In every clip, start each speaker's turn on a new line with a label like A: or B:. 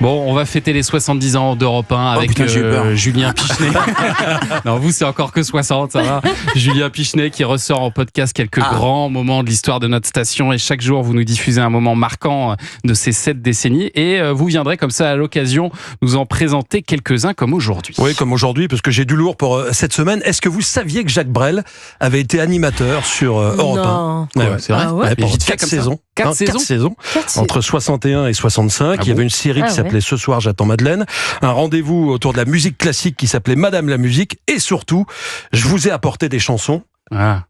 A: Bon, on va fêter les 70 ans d'Europe 1 avec Julien Pichenet. Non, vous, c'est encore que 60, ça va. Julien Pichenet qui ressort en podcast quelques grands moments de l'histoire de notre station. Et chaque jour, vous nous diffusez un moment marquant de ces 7 décennies. Et vous viendrez comme ça à l'occasion nous en présenter quelques-uns comme aujourd'hui.
B: Oui, comme aujourd'hui, parce que j'ai du lourd pour cette semaine. Est-ce que vous saviez que Jacques Brel avait été animateur sur Europe 1
A: C'est vrai
B: pendant 4 saisons.
A: 4 saisons
B: entre 61 et 65. Il y avait une série qui s'appelait Ce soir j'attends Madeleine, un rendez-vous autour de la musique classique qui s'appelait Madame la musique, et surtout, je vous ai apporté des chansons.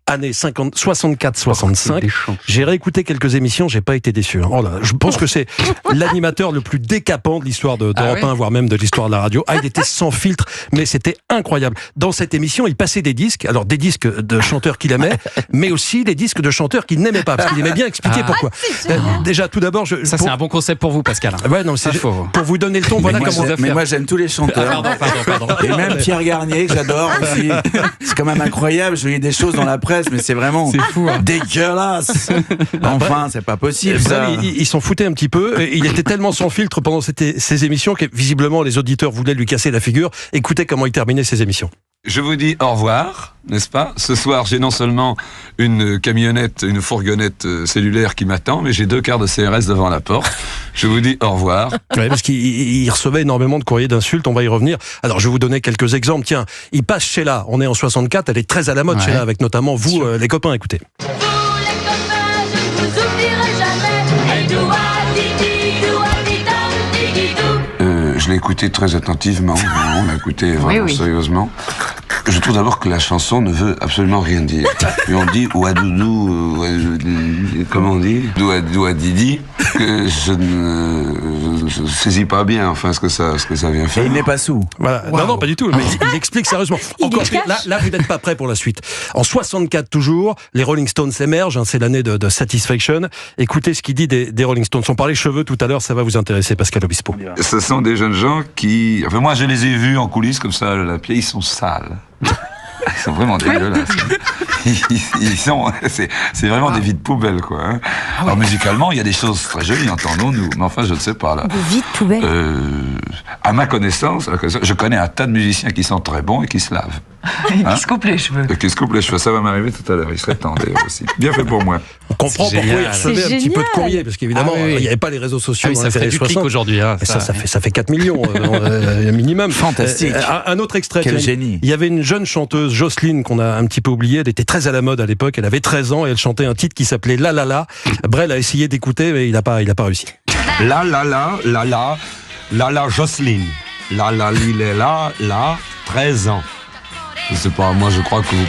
B: Années 64-65. J'ai réécouté quelques émissions, j'ai pas été déçu. Oh là, je pense que c'est l'animateur le plus décapant de l'histoire d'Europe 1, voire même de l'histoire de la radio. Il était sans filtre, mais c'était incroyable. Dans cette émission, il passait des disques, alors des disques de chanteurs qu'il aimait, mais aussi des disques de chanteurs qu'il n'aimait pas, parce qu'il aimait bien expliquer pourquoi.
A: Déjà, tout d'abord, c'est un bon concept pour vous, Pascal.
B: Ouais, non, c'est pour vous donner le ton. Voilà comment on va faire.
C: Mais moi, j'aime tous les chanteurs.
A: Pardon.
C: Et même Pierre Garnier, que j'adore aussi. C'est quand même incroyable. Je lis des choses dans la presse, mais c'est vraiment dégueulasse. Enfin, c'est pas possible. Ça.
B: Ils s'en foutaient un petit peu. Il était tellement sans filtre pendant ces émissions que visiblement les auditeurs voulaient lui casser la figure. Écoutez comment il terminait ses émissions.
D: Je vous dis au revoir, n'est-ce pas? Ce soir, j'ai non seulement une camionnette, une fourgonnette cellulaire qui m'attend, mais j'ai 2 quarts de CRS devant la porte. Je vous dis au revoir.
B: Ouais, parce qu'il recevait énormément de courriers d'insultes, on va y revenir. Alors, je vais vous donner quelques exemples. Tiens, il passe Sheila, on est en 64, elle est très à la mode, Sheila, avec notamment vous, les copains, écoutez.
E: Vous, les copains, je ne vous oublierai jamais. Et
D: Je l'ai écouté très attentivement, on l'a écouté vraiment sérieusement. Je trouve d'abord que la chanson ne veut absolument rien dire. Et on dit Ouadoudou, comment on dit Douadidi, que je ne saisis pas bien enfin ce que ça vient faire.
C: Et il n'est pas sous.
B: Voilà. Non, pas du tout. Mais il explique sérieusement. Encore là, vous n'êtes pas prêts pour la suite. En 64 toujours, les Rolling Stones émergent. C'est l'année de Satisfaction. Écoutez ce qu'il dit des Rolling Stones. On parlait cheveux tout à l'heure, ça va vous intéresser, Pascal Obispo.
D: Ce sont des jeunes gens qui... Enfin, moi, je les ai vus en coulisses comme ça, à la pied, ils sont sales. Ils sont vraiment dégueulasses. C'est vraiment des vides poubelles, quoi. Hein. Alors, musicalement, il y a des choses très jolies, entendons-nous. Mais enfin, je ne sais pas, là.
F: Des vides poubelles.
D: À ma connaissance, je connais un tas de musiciens qui sont très bons et qui se lavent.
G: Et qui se coupent les cheveux.
D: Qui se coupent les cheveux, ça va m'arriver tout à l'heure. Il serait temps, d'ailleurs, aussi. Bien fait pour moi.
B: On comprend pourquoi il recevait un petit peu de courrier, parce qu'évidemment, il n'y avait pas les réseaux sociaux.
A: Ça ferait du clic aujourd'hui.
B: Ça fait 4 millions, minimum.
C: Fantastique.
B: Un autre extrait.
C: Quel génie.
B: Il y avait une jeune chanteuse, Jocelyne, qu'on a un petit peu oubliée. Elle était très à la mode à l'époque. Elle avait 13 ans et elle chantait un titre qui s'appelait La La La. Brel a essayé d'écouter, mais il n'a pas réussi.
H: La La La, La La, La La Jocelyne. La La Lilela, La, 13 ans.
D: Je sais pas, moi je crois que vous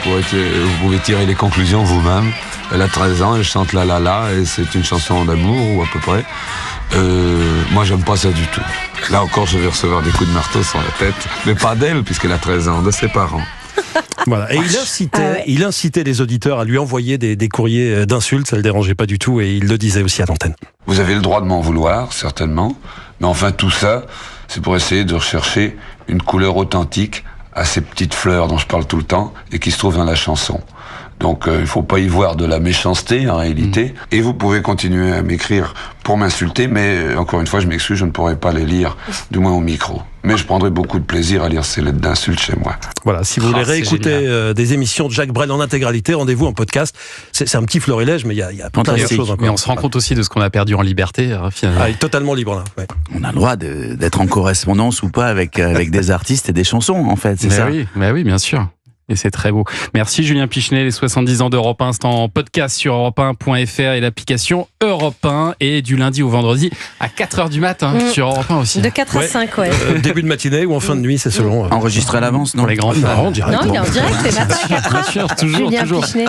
D: pouvez tirer les conclusions vous-même. Elle a 13 ans, elle chante La La La et c'est une chanson d'amour ou à peu près. Moi j'aime pas ça du tout. Là encore je vais recevoir des coups de marteau sur la tête, mais pas d'elle puisqu'elle a 13 ans, de ses parents.
B: Voilà. Et il incitait les auditeurs à lui envoyer des courriers d'insultes, ça le dérangeait pas du tout et il le disait aussi à l'antenne.
D: Vous avez le droit de m'en vouloir, certainement, mais enfin tout ça, c'est pour essayer de rechercher une couleur authentique à ces petites fleurs dont je parle tout le temps et qui se trouvent dans la chanson. Donc il faut pas y voir de la méchanceté en réalité. Et vous pouvez continuer à m'écrire pour m'insulter, mais encore une fois, je m'excuse, je ne pourrai pas les lire, du moins au micro. Mais je prendrai beaucoup de plaisir à lire ces lettres d'insultes chez moi.
B: Voilà, si vous voulez réécouter des émissions de Jacques Brel en intégralité, rendez-vous en podcast. C'est un petit florilège, mais il y a plein de choses encore.
A: Mais on se rend compte aussi de ce qu'on a perdu en liberté, finalement.
B: Il est totalement libre là. Ouais.
C: On a le droit d'être en correspondance ou pas avec des artistes et des chansons, en fait, c'est ça.
A: Oui, bien sûr. Et c'est très beau. Merci Julien Pichenet, les 70 ans d'Europe 1, c'est en podcast sur europe1.fr et l'application Europe 1. Et du lundi au vendredi à 4h du matin sur Europe 1 aussi.
F: De 4 à 5,
B: début de matinée ou en fin de nuit, c'est selon.
C: Enregistré à l'avance, non?
A: Pour les grands fans.
B: Non, en direct.
F: Non, il est en direct, c'est matin à 4h.
A: Toujours.
F: Julien Pichenet.